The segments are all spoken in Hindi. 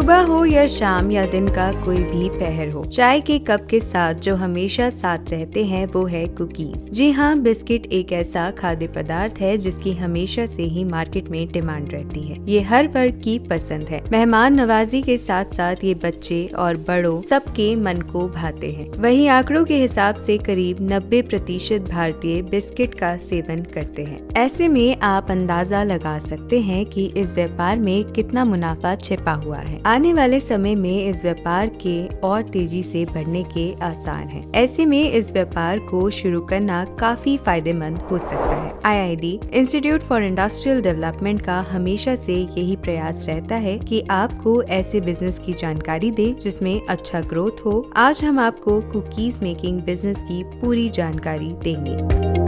सुबह हो या शाम या दिन का कोई भी पहर हो, चाय के कप के साथ जो हमेशा साथ रहते हैं वो है कुकीज। जी हाँ, बिस्किट एक ऐसा खाद्य पदार्थ है जिसकी हमेशा से ही मार्केट में डिमांड रहती है। ये हर वर्ग की पसंद है। मेहमान नवाजी के साथ साथ ये बच्चे और बड़ों सबके मन को भाते हैं। वहीं आंकड़ों के हिसाब से करीब 90% भारतीय बिस्किट का सेवन करते हैं। ऐसे में आप अंदाजा लगा सकते हैं कि इस व्यापार में कितना मुनाफा छिपा हुआ है। आने वाले समय में इस व्यापार के और तेजी से बढ़ने के आसार हैं। ऐसे में इस व्यापार को शुरू करना काफी फायदेमंद हो सकता है। IID institute for industrial development का हमेशा से यही प्रयास रहता है कि आपको ऐसे बिजनेस की जानकारी दे जिसमें अच्छा ग्रोथ हो। आज हम आपको कुकीज मेकिंग बिजनेस की पूरी जानकारी देंगे।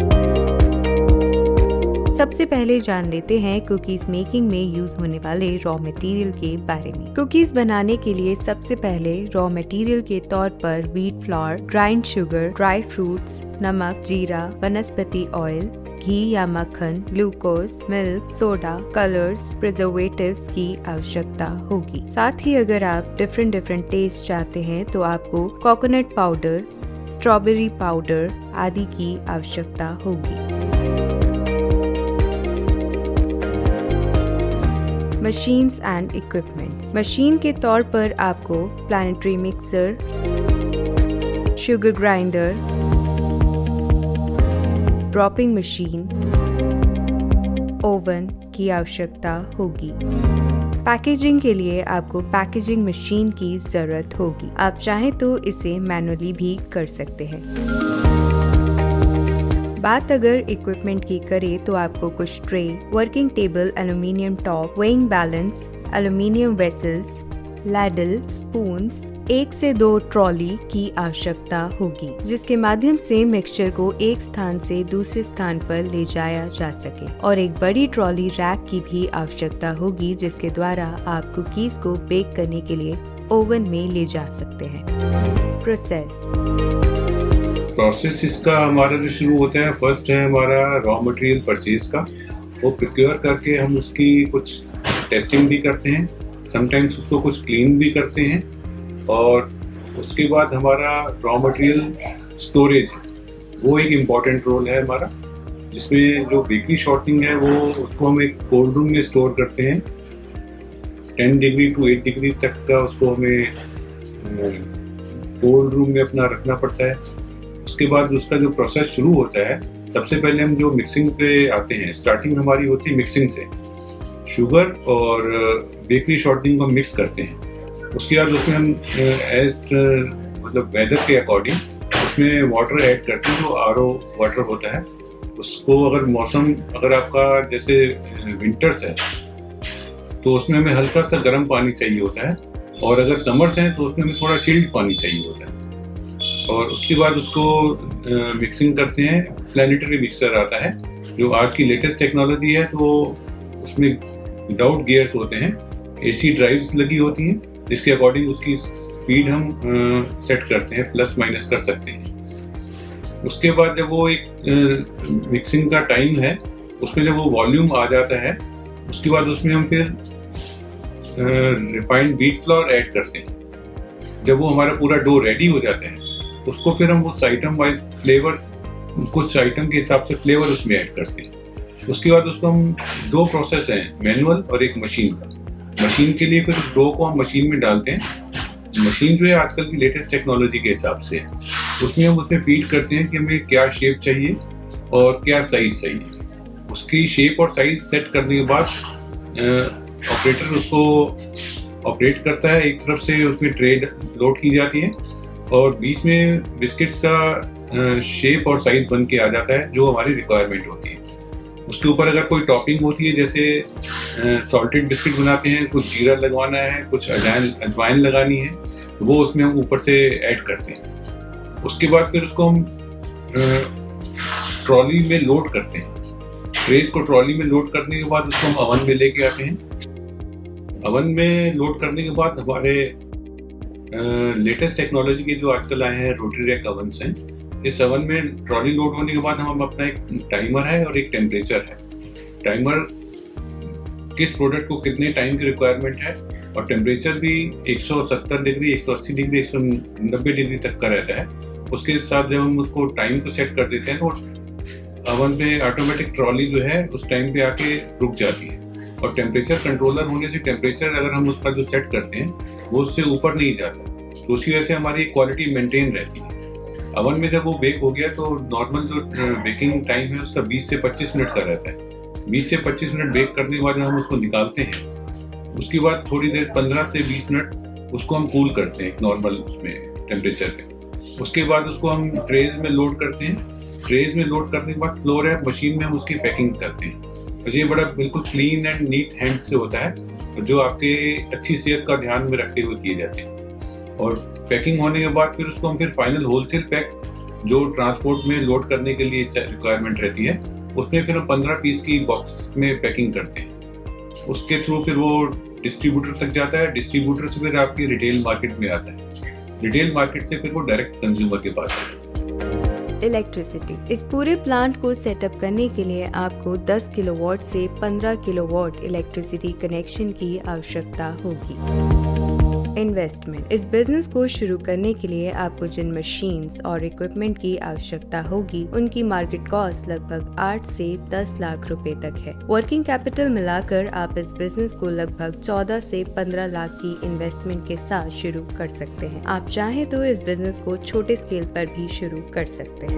सबसे पहले जान लेते हैं कुकीज मेकिंग में यूज होने वाले रॉ मटेरियल के बारे में। कुकीज बनाने के लिए सबसे पहले रॉ मटेरियल के तौर पर wheat flour, grind sugar, dry fruits, नमक, जीरा, वनस्पति ऑयल, घी या मक्खन, glucose, milk, soda, colours, preservatives की आवश्यकता होगी। साथ ही अगर आप डिफरेंट टेस्ट चाहते हैं तो आपको कोकोनट पाउडर, स्ट्रॉबेरी पाउडर आदि की आवश्यकता होगी। Machines and equipments. मशीन के तौर पर आपको planetary mixer, sugar grinder, dropping machine, oven की आवश्यकता होगी। पैकेजिंग के लिए आपको पैकेजिंग मशीन की जरूरत होगी। आप चाहें तो इसे मैनुअली भी कर सकते हैं। बात अगर इक्विपमेंट की करें तो आपको कुछ tray, working table, aluminium top, weighing balance, aluminium vessels, ladle, spoons, 1 से 2 ट्रॉली की आवश्यकता होगी जिसके माध्यम से मिक्सचर को एक स्थान से दूसरे स्थान पर ले जाया जा सके। और एक बड़ी ट्रॉली रैक की भी आवश्यकता होगी जिसके द्वारा आप कुकीज को बेक करने के लिए ओवन में ले जा सकते हैं। प्रोसेस इसका हमारा जो शुरू होता है, फर्स्ट है हमारा रॉ मटेरियल परचेज का। वो प्रिक्योर करके हम उसकी कुछ टेस्टिंग भी करते हैं, समटाइम्स उसको कुछ क्लीन भी करते हैं। और उसके बाद हमारा रॉ मटेरियल स्टोरेज, वो एक इम्पॉर्टेंट रोल है हमारा, जिसमें जो बेकरी शॉर्टनिंग है वो उसको हम एक कोल्ड रूम में स्टोर करते हैं। 10 डिग्री to 8 डिग्री तक का उसको हमें कोल्ड रूम में अपना रखना पड़ता है। उसके बाद उसका जो प्रोसेस शुरू होता है, सबसे पहले हम जो मिक्सिंग पे आते हैं, स्टार्टिंग हमारी होती है मिक्सिंग से। शुगर और बेकरी शॉर्टनिंग को मिक्स करते हैं। उसके बाद उसमें हम मतलब वेदर के अकॉर्डिंग उसमें वाटर ऐड करते हैं, जो RO वाटर होता है। उसको अगर मौसम अगर आपका जैसे विंटर्स है तो उसमें हमें हल्का सा गर्म पानी चाहिए होता है, और अगर समर्स हैं तो उसमें हमें थोड़ा चिल्ड पानी चाहिए होता है। और उसके बाद उसको मिक्सिंग करते हैं। प्लानेटरी मिक्सर आता है जो आज की लेटेस्ट टेक्नोलॉजी है, तो उसमें विदाउट गियर्स होते हैं, AC ड्राइव्स लगी होती हैं, जिसके अकॉर्डिंग उसकी स्पीड हम सेट करते हैं, प्लस माइनस कर सकते हैं। उसके बाद जब वो एक मिक्सिंग का टाइम है, उसमें जब वो वॉल्यूम आ जाता है, उसके बाद उसमें हम फिर रिफाइंड व्हीट फ्लोर ऐड करते हैं। जब वो हमारा पूरा डो रेडी हो जाता है, उसको फिर हम उस आइटम वाइज फ्लेवर, कुछ आइटम के हिसाब से फ्लेवर उसमें ऐड करते हैं। उसके बाद उसको हम 2 प्रोसेस हैं, मैनुअल और एक मशीन का। मशीन के लिए फिर डो को हम मशीन में डालते हैं। मशीन जो है आजकल की लेटेस्ट टेक्नोलॉजी के हिसाब से है, उसमें हम उसमें फीड करते हैं कि हमें क्या शेप चाहिए और क्या साइज चाहिए। उसकी शेप और साइज सेट करने के बाद ऑपरेटर उसको ऑपरेट करता है। एक तरफ से उसमें ट्रे लोड की जाती है और बीच में बिस्किट्स का शेप और साइज बन के आ जाता है जो हमारी रिक्वायरमेंट होती है। उसके ऊपर अगर कोई टॉपिंग होती है, जैसे सॉल्टेड बिस्किट बनाते हैं, कुछ जीरा लगवाना है, कुछ अजवाइन लगानी है, तो वो उसमें हम ऊपर से ऐड करते हैं। उसके बाद फिर उसको हम ट्रॉली में लोड करते हैं। ट्रेस को ट्रॉली में लोड करने के बाद उसको हम अवन में लेके आते हैं। अवन में लोड करने के बाद हमारे लेटेस्ट टेक्नोलॉजी के जो आजकल आए हैं रोटरी रैक अवन्स हैं, इस अवन में ट्रॉली लोड होने के बाद हम अपना एक टाइमर है और एक टेम्परेचर है। टाइमर किस प्रोडक्ट को कितने टाइम की रिक्वायरमेंट है और टेम्परेचर भी 170 डिग्री, 180 डिग्री, 190 डिग्री तक का रहता है। उसके साथ जब हम उसको टाइम को सेट कर देते हैं तो ओवन पे ऑटोमेटिक ट्रॉली जो है उस टाइम पे आके रुक जाती है। और टेम्परेचर कंट्रोलर होने से टेम्परेचर अगर हम उसका जो सेट करते हैं वो उससे ऊपर नहीं जाता, तो उसकी वजह से हमारी क्वालिटी मेंटेन रहती है। ओवन में जब वो बेक हो गया तो नॉर्मल जो बेकिंग टाइम है उसका 20 से 25 मिनट का रहता है। 20 से 25 मिनट बेक करने के बाद जब हम उसको निकालते हैं उसके बाद थोड़ी देर 15 से 20 मिनट उसको हम कूल करते हैं एक नॉर्मल उसमें टेम्परेचर पे। उसके बाद उसको हम ट्रेज में लोड करते हैं। ट्रेज में लोड करने के बाद फ्लोर है मशीन में हम उसकी पैकिंग करते हैं। और ये बड़ा बिल्कुल क्लीन एंड नीट हैंड से होता है जो आपके अच्छी सेहत का ध्यान में रखते हुए किए जाते हैं। और पैकिंग होने के बाद फिर उसको हम फिर फाइनल होलसेल पैक जो ट्रांसपोर्ट में लोड करने के लिए रिक्वायरमेंट रहती है उसमें फिर हम 15 पीस की बॉक्स में पैकिंग करते हैं। उसके थ्रू फिर वो डिस्ट्रीब्यूटर तक जाता है। डिस्ट्रीब्यूटर से फिर आपकी रिटेल मार्केट में आता है। रिटेल मार्केट से फिर वो डायरेक्ट कंज्यूमर के पास आता है। इलेक्ट्रिसिटी। इस पूरे प्लांट को सेटअप करने के लिए आपको 10 किलोवाट से 15 किलोवाट इलेक्ट्रिसिटी कनेक्शन की आवश्यकता होगी। इन्वेस्टमेंट। इस बिजनेस को शुरू करने के लिए आपको जिन मशीन्स और इक्विपमेंट की आवश्यकता होगी उनकी मार्केट कॉस्ट लगभग 8 से 10 लाख रुपए तक है। वर्किंग कैपिटल मिलाकर आप इस बिजनेस को लगभग 14 से 15 लाख की इन्वेस्टमेंट के साथ शुरू कर सकते हैं। आप चाहें तो इस बिजनेस को छोटे स्केल पर भी शुरू कर सकते हैं।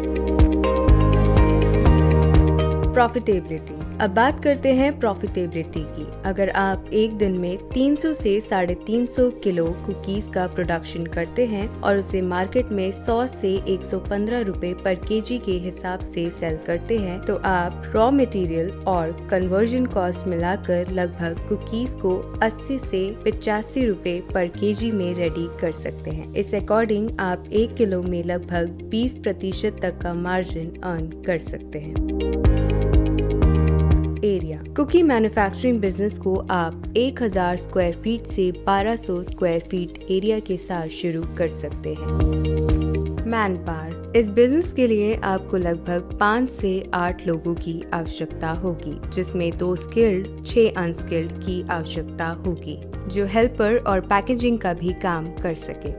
प्रॉफिटेबिलिटी। अब बात करते हैं प्रॉफिटेबिलिटी की। अगर आप एक दिन में 300 से 350 किलो कुकीज का प्रोडक्शन करते हैं और उसे मार्केट में 100 से 115 रुपए पर केजी के हिसाब से सेल करते हैं तो आप रॉ मटेरियल और कन्वर्जन कॉस्ट मिलाकर लगभग कुकीज को 80 से 85 रुपए पर केजी में रेडी कर सकते हैं। इस अकॉर्डिंग आप 1 किलो में लगभग 20% तक का मार्जिन अर्न कर सकते हैं। एरिया। कुकी मैन्युफैक्चरिंग बिजनेस को आप 1000 स्क्वायर फीट से 1200 स्क्वायर फीट एरिया के साथ शुरू कर सकते हैं। Man power. इस बिजनेस के लिए आपको लगभग 5 से 8 लोगों की आवश्यकता होगी, जिसमें 2 स्किल्ड 6 अनस्किल्ड की आवश्यकता होगी जो हेल्पर और पैकेजिंग का भी काम कर सके।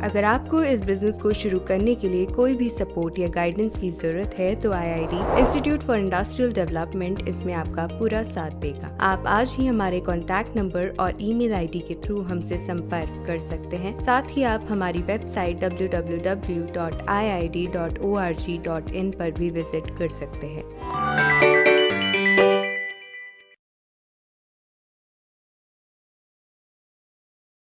अगर आपको इस बिजनेस को शुरू करने के लिए कोई भी सपोर्ट या गाइडेंस की जरूरत है तो IID institute for industrial development इसमें आपका पूरा साथ देगा। आप आज ही हमारे कॉन्टैक्ट नंबर और ईमेल ID के थ्रू हमसे संपर्क कर सकते हैं। साथ ही आप हमारी वेबसाइट www.iid.org.in पर भी विजिट कर सकते हैं।